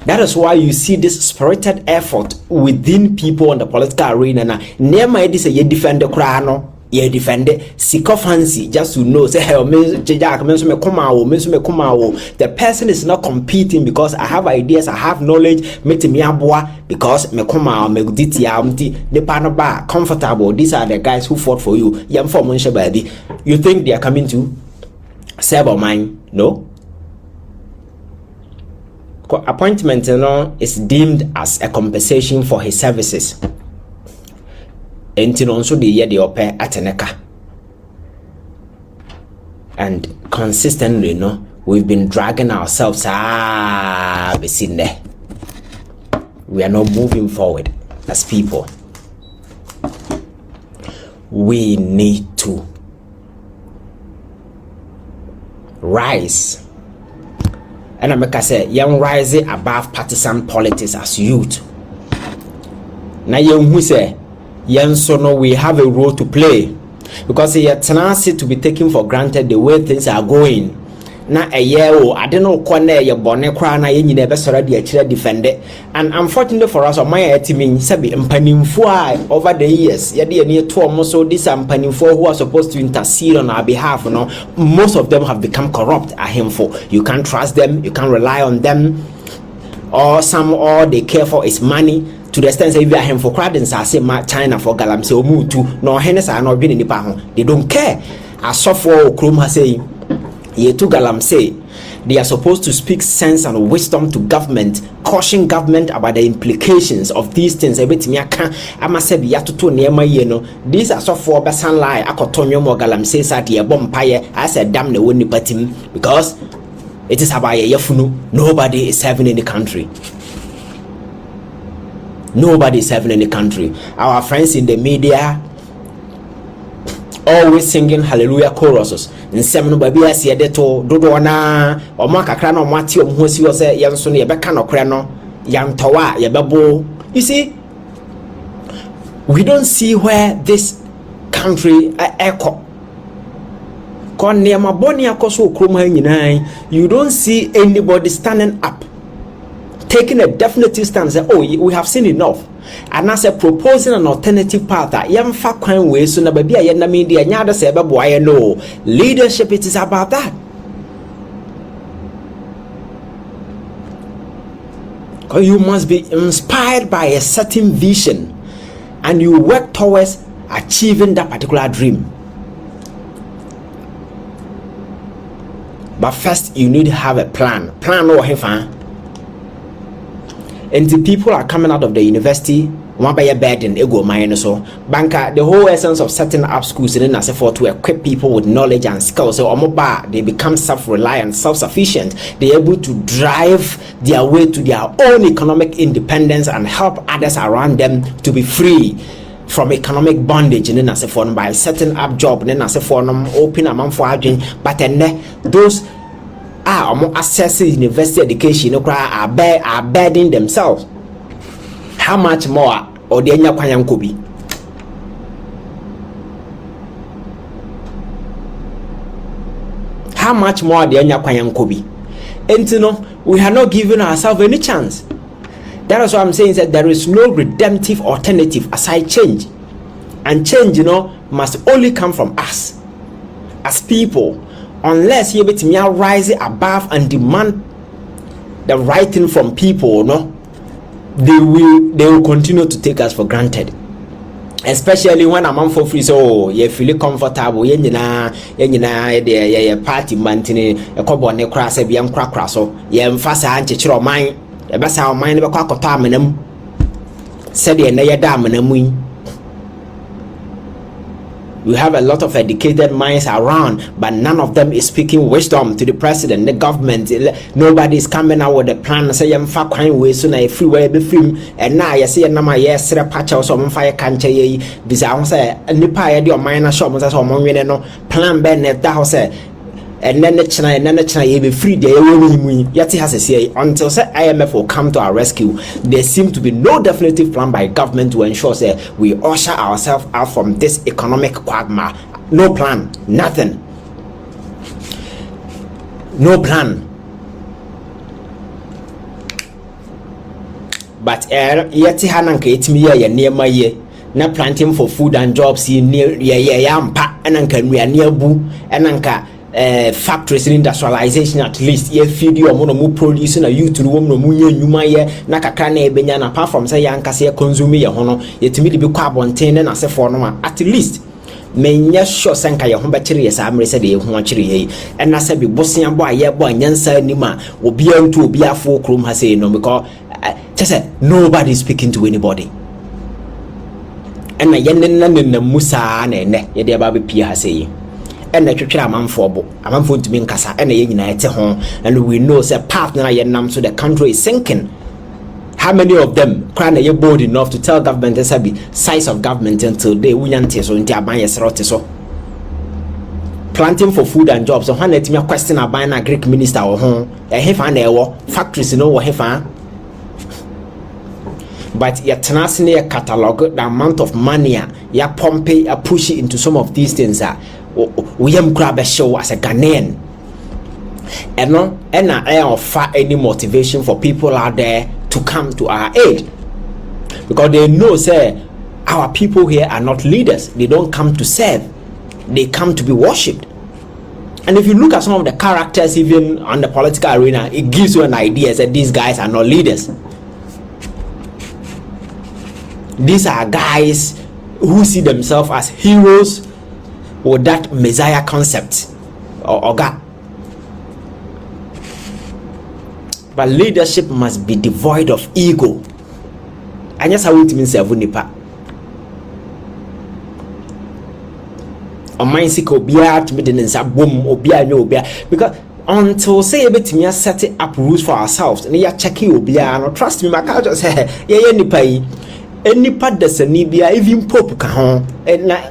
That is why you see this spirited effort within people on the political arena. Now, never this a defend the crown, ye defend seek fancy just to know. Say, hey, the person is not competing because I have ideas, I have knowledge. Because me come me diti amti ne panoba comfortable. These are the guys who fought for you. You think they are coming to serve or mine? No. Appointment, is deemed as a compensation for his services. And also the year they open at Teneka. And consistently, we've been dragging ourselves there. We are not moving forward as people. We need to rise. And I'm gonna say, young rising above partisan politics as youth. Now, young who say, young so no, we have a role to play because your tenacity to be taken for granted the way things are going. Na a year I don't know corner your bonnet crown I never saw the actually defend it. And unfortunately for us, or my teaming sabi panim over the years, yet near 2 almost so this panim who are supposed to intercede on our behalf, most of them have become corrupt at him for. You can't trust them, you can't rely on them, or all they care for is money. To the extent that if you are him for crowd and say China for galam say mutu no hennes are not being in the they don't care. As so for Krum has say ye to galam say they are supposed to speak sense and wisdom to government, caution government about the implications of these things. These are so for besan lie akotonyo mo galam say that ye bompaye I said damn the woni patim because it is about yefunu. Nobody is serving in the country. Nobody is serving in the country. Our friends in the media always singing hallelujah choruses. In seven baby I see to dodo na or makakra no mati om ho si o se ye so no ye beka no kre no yan towa ye bebo. You see, we don't see where this country echo kon ne ma boni akoso okrom ha nyinaa. You don't see anybody standing up taking a definitive stance, say, oh, we have seen enough. And as a proposing an alternative path, young fat crime way, so na baby, I am media, nyada say, boy, I know leadership, it is about that. Because you must be inspired by a certain vision and you work towards achieving that particular dream. But first, you need to have a plan. Plan or have and the people are coming out of the university, one by a bed and ego minus so banker, the whole essence of setting up schools and as for to equip people with knowledge and skills. So they become self-reliant, self-sufficient. They're able to drive their way to their own economic independence and help others around them to be free from economic bondage. And then as a form by setting up job, and then as a form open amount for aging, but then those accessing university education are burdening themselves. How much more or the enya kwan could be? How much more the enya kwan could be? And we are not giving ourselves any chance. That is why I'm saying that there is no redemptive alternative aside change. And change, must only come from us as people. Unless you bet me rise above and demand the right thing from people, they will continue to take us for granted. Especially when a man for free, so you feel comfortable. You party mantini a couple ne crass a young crack so you emphasize anti-chiro mind. The best our mind about quacotaminum said the near daminum. We have a lot of educated minds around, but none of them is speaking wisdom to the president, the government. Nobody is coming out with a plan. Say, I'm far crime way soon. I free way be film, and now you see a number yes, a patch or some fire can't say, Bizarre say, and the pie your minor shop was a moment, plan Bennett, that house. And then the China you be free there yet has a say until say IMF will come to our rescue. There seems to be no definitive plan by government to ensure that we usher ourselves out from this economic quagmire. No plan, nothing. No plan. but yet hananka etimi ye niema ye na planting for food and jobs ye ampa enanka nuane abu enanka factories in industrialization at least ye feed you omo no produce na youth no no mu nya nyuma ye na kakra na ebenya na apart from say yanka say consume ye ho no yetimi de bi kwa bonten na asefo no at least menya sure senka ye ho be kire ye sa amre se de ye ho kire ye na se bi bosia bo aye bo anyansa anima obi antu obi afo krom ha say no because just say nobody is speaking to anybody and na yenna musa na ene ye de ba be pia ha say and na twetwe amanfo ntumi nkasa and ye nyina ete ho and we know say path na ye nam so the country is sinking. How many of them cry na ye bold enough to tell government sabi size of government until they wunyante so nti aban ye serote so planting for food and jobs so when let me question aban na Greek minister wo ho hefa na ewo factories no wo hefa but your tenacity your catalog the amount of money ya pump a push into some of these things we am grab a show as a Ghanaian and no and I offer any motivation for people out there to come to our aid because they know say our people here are not leaders. They don't come to serve, they come to be worshipped. And if you look at some of the characters even on the political arena, it gives you an idea that these guys are not leaders. These are guys who see themselves as heroes with that Messiah concept or God. But leadership must be devoid of ego. And yes, I won't mean serve nipa. A mind sick obia to me den nsa bom obia nyo obia because until say a bit me set up rules for ourselves and ya check obia no trust me my culture say ye nipa yi enipa desani bia even pope ka ho na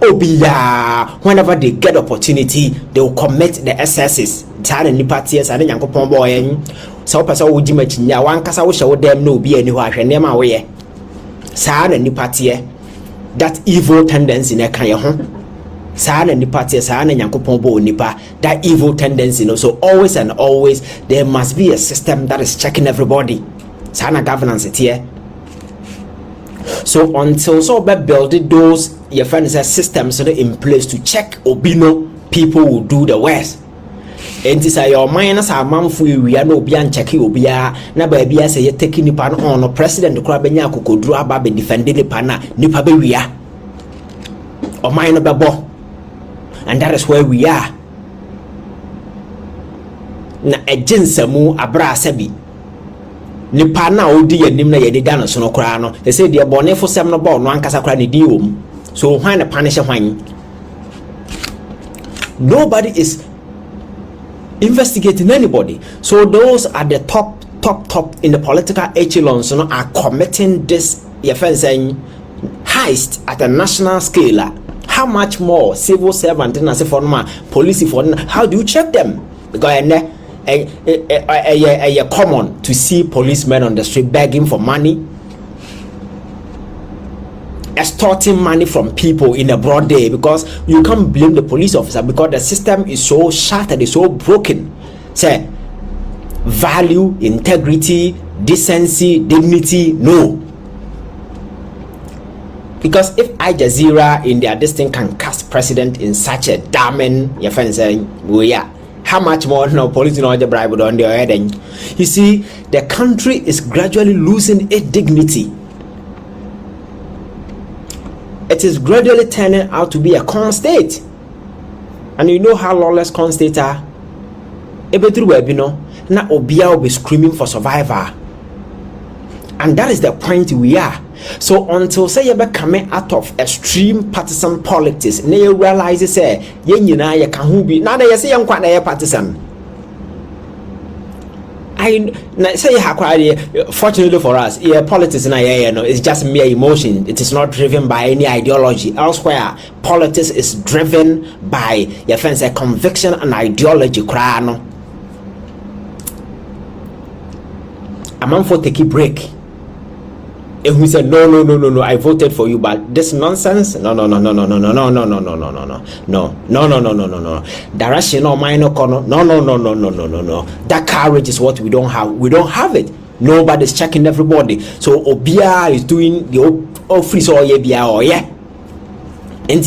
obia whenever they get opportunity they will commit the excesses tana nipa ties and yankopon boy so person wo jima chinya wan kasa wo hye wo dem na obi ani ho ahwe ne ma wo ye saa na nipa tie that evil tendency na kan ye ho saa na nipa tie saa na yankopon bo nipa that evil tendency no so always and always there must be a system that is checking everybody saa na governance tie so until so be build those your friends systems in place to check obino people will do the worst. Enti say your minus are manfo we are no be an check obia na ba bia say ye take nipa no on president kura benya akokoduru aba be defend nipa na nipa be wia o mine be bo and that is where we are na ejensamu abra asabi nipa na odi yanim na yedi dan so no kura no e say de bonefo sem no bo no ankasa kura ne din wom so why na punish hwan. Nobody is investigating anybody. So those at the top in the political echelons, you know, are committing this heist at a national scale. How much more civil servant and as for police for how do you check them? Because it's common to see policemen on the street begging for money, extorting money from people in a broad day, because you can't blame the police officer because the system is so shattered, it's so broken. Say value, integrity, decency, dignity, no. Because if Al Jazeera in their distinct can cast president in such a damning how much more no police know the bribe on their head? You see, the country is gradually losing its dignity. It is gradually turning out to be a corn state. And you know how lawless corn states are? Na obia will be screaming for survivor. And that is the point we are. So until say you be coming out of extreme partisan politics, na you realize say ye nyina ye ka ho bi na you say you kwa na ye partisan. I say fortunately for us, politics it's just mere emotion. It is not driven by any ideology. Elsewhere, politics is driven by your friends a conviction and ideology. A man for take a break. And who said no, I voted for you, but this nonsense, no. That rational minor corner, no. That courage is what we don't have. We don't have it. Nobody's checking everybody. So Obia is doing the freeze or yeah or yeah. And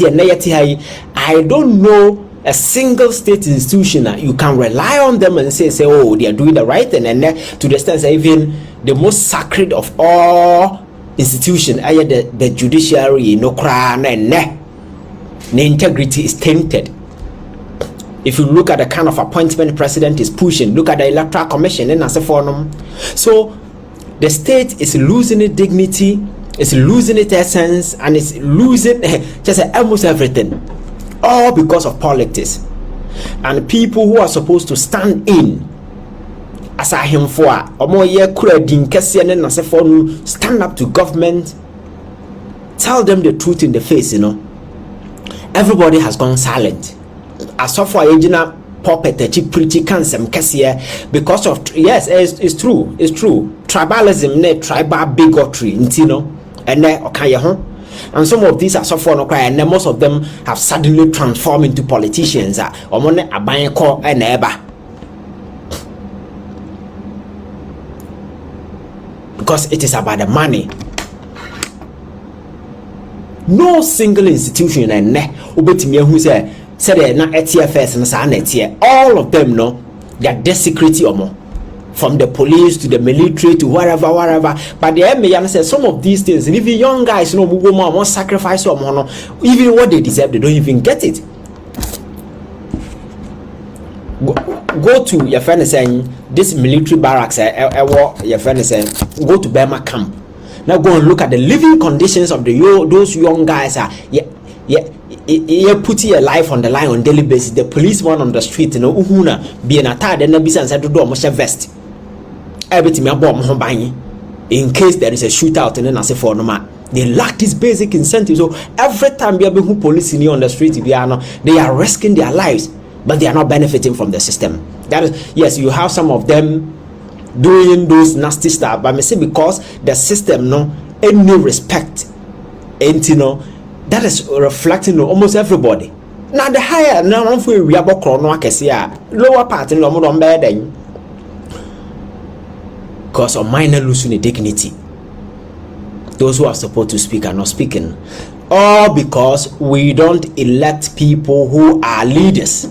I don't know a single state institution that you can rely on them and say oh, they are doing the right thing, and to the extent that even the most sacred of all institutions, the judiciary, no crown and the integrity is tainted. If you look at the kind of appointment the president is pushing, look at the electoral commission and as a forum. So the state is losing its dignity, it's losing its essence, and it's losing just almost everything, all because of politics. And people who are supposed to stand in as a him for stand up to government, tell them the truth in the face, everybody has gone silent. As so far puppet preaching cancer because of yes, it's true, tribalism, tribal bigotry, and and some of these are so far no cry, and most of them have suddenly transformed into politicians. Because it is about the money. No single institution and who say na TFS and sa all of them they are dead security or more. From the police to the military to whatever. But the MA says some of these things, and even young guys, more sacrifice or more, even what they deserve, they don't even get it. Go to your friend saying this military barracks, your friend saying go to Burma camp. Now go and look at the living conditions of those young guys. You put your life on the line on daily basis. The policeman on the street, uhuna be an attack and be said to do almost a vest. Everything in case there is a shootout and then I say for no. They lack this basic incentive. So every time we have police on the street, they are risking their lives, but they are not benefiting from the system. That is, yes, you have some of them doing those nasty stuff, but I say because the system any respect, and that is reflecting on almost everybody. Now the higher now we are lower part in the because of minor losing dignity. Those who are supposed to speak are not speaking, all because we don't elect people who are leaders.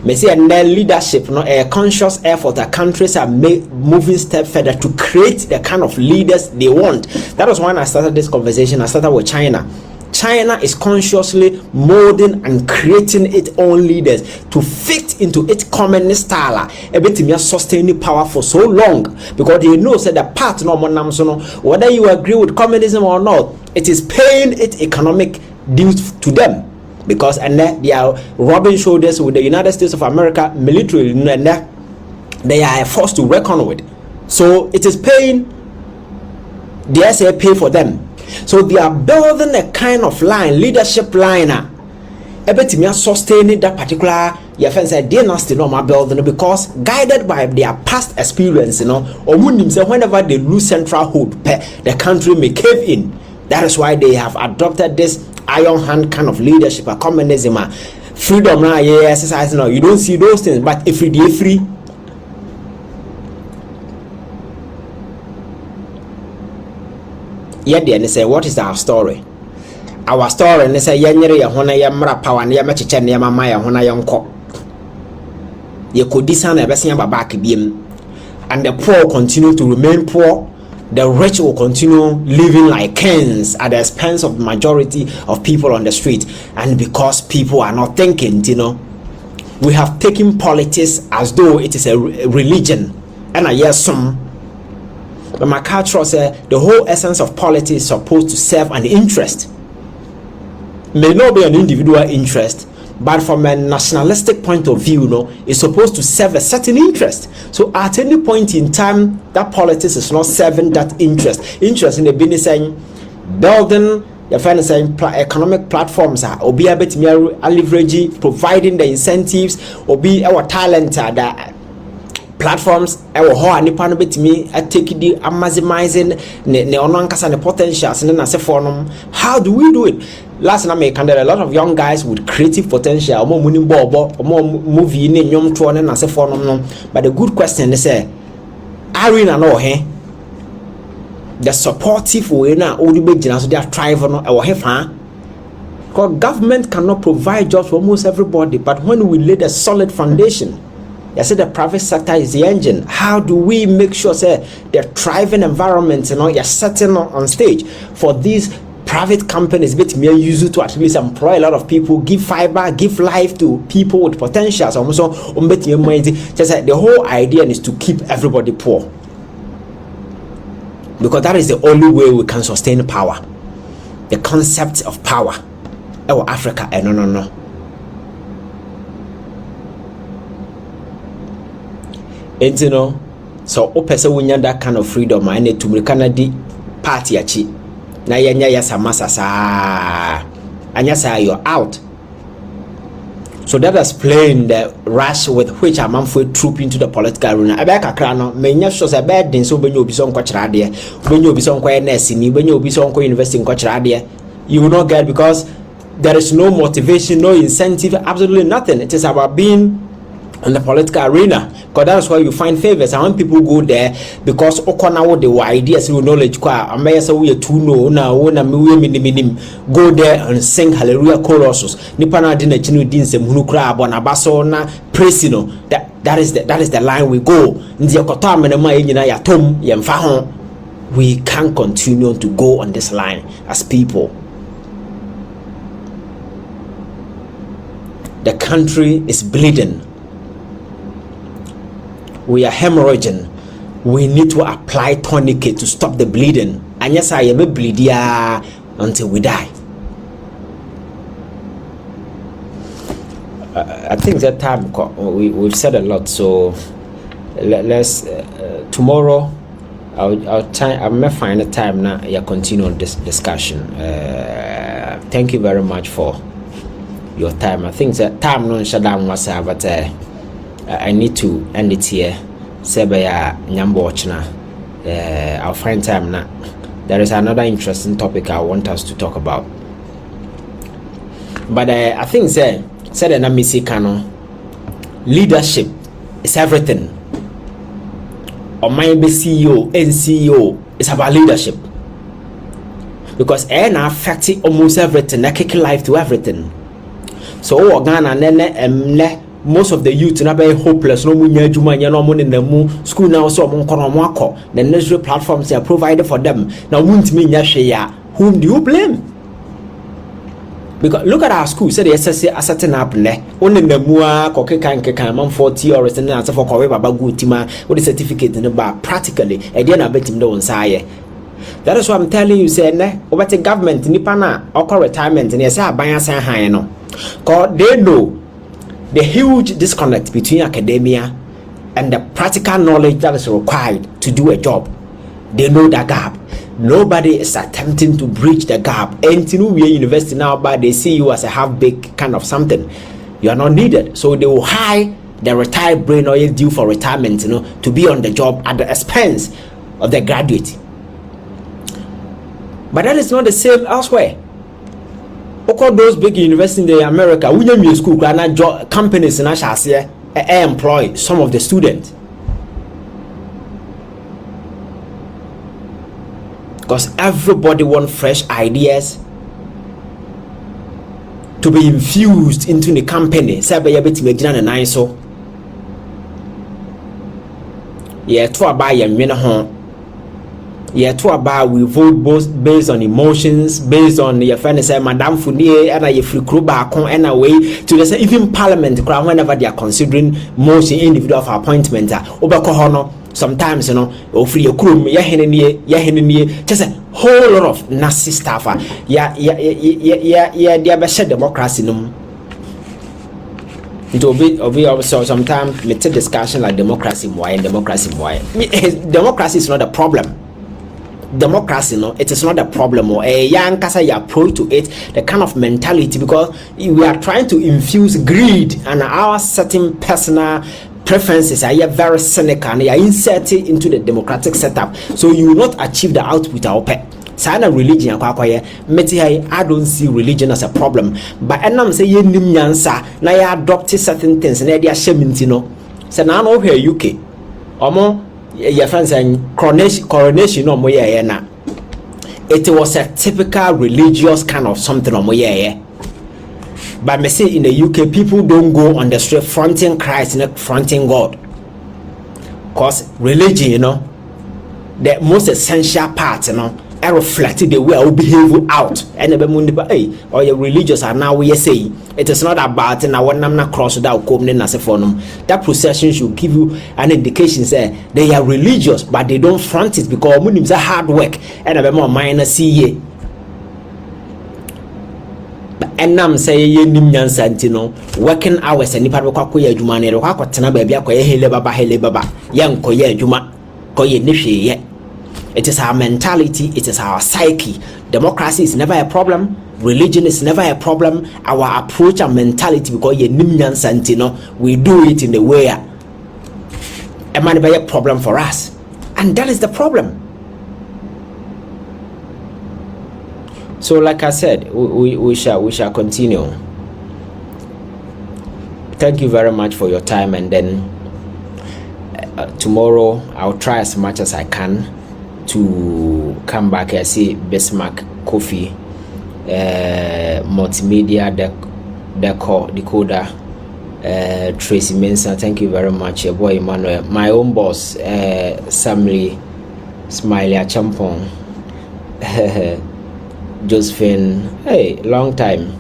Me say and their leadership, a conscious effort that countries are moving step further to create the kind of leaders they want. That was when I started this conversation. I started with China. China is consciously molding and creating its own leaders to fit into its communist style. Everything sustaining power for so long because they know that the part whether you agree with communism or not, it is paying its economic dues to them. Because and they are rubbing shoulders with the United States of America military, and they are a force to reckon with. So it is paying the SA for them. So they are building a kind of line, leadership line. Everything sustaining that particular dynasty building because guided by their past experience, or whenever they lose central hold, the country may cave in. That is why they have adopted this iron hand kind of leadership, a communism, freedom. Exercise. You don't see those things, but if you free. Yet they say, what is our story? Our story, and they say, Yanyere, Yahona, Yamra, Power, and Yamachichen, Yamamaya, Hona, Yanko. You could discern a blessing back beam, and the poor continue to remain poor. The rich will continue living like kings at the expense of the majority of people on the street. And because people are not thinking, we have taken politics as though it is a religion. And I hear some. But my culture said the whole essence of politics is supposed to serve an interest. May not be an individual interest, but from a nationalistic point of view, it's supposed to serve a certain interest. So at any point in time, that politics is not serving that interest. Interest in the business saying building the financial economic platforms or be able to leverage, providing the incentives or be our talent that platforms our whole nipa no betimi take the maximizing ne ono ankasa ne potentials ne na se for no. How do we do it? Last time I can, a lot of young guys with creative potential, more money bobo, more movie ne nyom to ne na se for no. But the good question is say arena no the supportive way now all the big so they are thriving or have because government cannot provide jobs for almost everybody, but when we lay a solid foundation, I said the private sector is the engine. How do we make sure say the thriving environment, you're setting on stage for these private companies but may use it to at least employ a lot of people, give fiber, give life to people with potentials. Also, just the whole idea is to keep everybody poor, because that is the only way we can sustain power. The concept of power. Oh, Africa, no. And you know, so opesa wunya that kind of freedom, I need to make Canada party achi. Na yanya yasa masasa, anyasa you're out. So that explains the rush with which a man for troop into the political arena. Abeka krano, menya shows a bad din so benyo bison kwa chradie, benyo bison kwa NS ni benyo bison kwa university kwa chradie. You will not get, because there is no motivation, no incentive, absolutely nothing. It is about being in the political arena, because that's why you find favors. And when people go there, because okona the ideas, knowledge, go there and sing hallelujah choruses. Nipana dina chinu dinse munukra abona basona praisino. That is the line we go. We can't continue to go on this line as people. The country is bleeding. We are hemorrhaging. We need to apply tourniquet to stop the bleeding. And yes, I am a bleed until we die. I think that time we've said a lot. So let's tomorrow. I'll find a time now. You continue this discussion. Thank you very much for your time. I think that time no shut down was but I need to end it here. Sebaya Nyambochna. I'll find time now. There is another interesting topic I want us to talk about. But I think said na misi kano leadership is everything. Or maybe CEO and CEO is about leadership. Because na affecting almost everything, na kick life to everything. So Ghana nene most of the youth na be hopeless, no munya juma nya no money na mu school now so mo kono mo akọ. The necessary platforms are provided for them. Now wuntimi nya hwe ya, whom do you blame? Because look at our school, say the SSC asset up ne only na mu a kokekan man 40 or resident answer for kowe baba gutima with the certificate in the bar practically e dey na betim do nsaye. That is what I'm telling you, say ne obete government nipa na okọ retirement ne say aban san han no. Cause they know the huge disconnect between academia and the practical knowledge that is required to do a job. They know that gap. Nobody is attempting to bridge the gap. And to we university now, but they see you as a half-baked kind of something. You are not needed. So they will hire the retired brain oil due for retirement, to be on the job at the expense of the graduate. But that is not the same elsewhere. All those big universities in America, we name school, companies in Ashia employ some of the students. Because everybody wants fresh ideas to be infused into the company. Yeah, to buy a minute. Yeah, to about we vote both based on emotions, based on your friend say Madame Fournier and your free crew back on and away to the even parliament whenever they are considering motion individual for appointment. Sometimes free your crew, just a whole lot of nasty stuff. Yeah, they have a democracy. It will be also sometimes let's a discussion like democracy. Why democracy? Why democracy is not a problem. Democracy, it is not a problem or a young casa approach to it, the kind of mentality, because we are trying to infuse greed and our certain personal preferences are very cynical and they are inserted into the democratic setup, so you will not achieve the output of pet. Sana religion I don't see religion as a problem, but I'm say you nyansa na you adopt certain things and they are shaming so now over here UK your friends and coronation no mo ye na. It was a typical religious kind of something no mo ye. But me say in the UK, people don't go on the street fronting Christ and fronting God. Because religion, you know, the most essential part, you know, I reflect the way I behave out. And the hey, or your religious are now we say it is not about and I want them not cross without coming as a phone. That procession should give you an indication say they are religious, but they don't front it because Muslims are hard work and a more minor see. And I'm saying Nimyan Santino, working hours and nipa kwakoya adwuma ne kwa kwatena ba bia kwaye hele baba yan koye adwuma koye nehwe ye. It is our mentality, it is our psyche. Democracy is never a problem, religion is never a problem. Our approach and mentality, because ye Nimyan Santino, we do it in the way a man be a problem for us, and that is the problem. So, like I said, we shall continue. Thank you very much for your time, and then tomorrow I'll try as much as I can to come back and see Bismarck Kofi, multimedia decoder, Tracy Mensah. Thank you very much, your boy Emmanuel, my own boss, Samly Smiley Achampong. Josephine, hey, long time.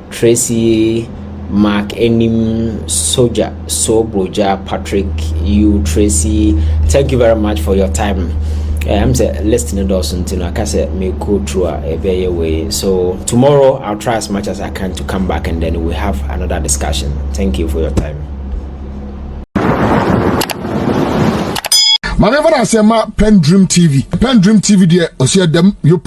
Tracy, Mark, Enim, Soja, Sobroja, Patrick, you, Tracy. Thank you very much for your time. I'm listening to us until I say me go through a very way. So tomorrow I'll try as much as I can to come back and then we have another discussion. Thank you for your time. Whenever I say PENDREAM TV, PENDREAM TV, dear, I see them, you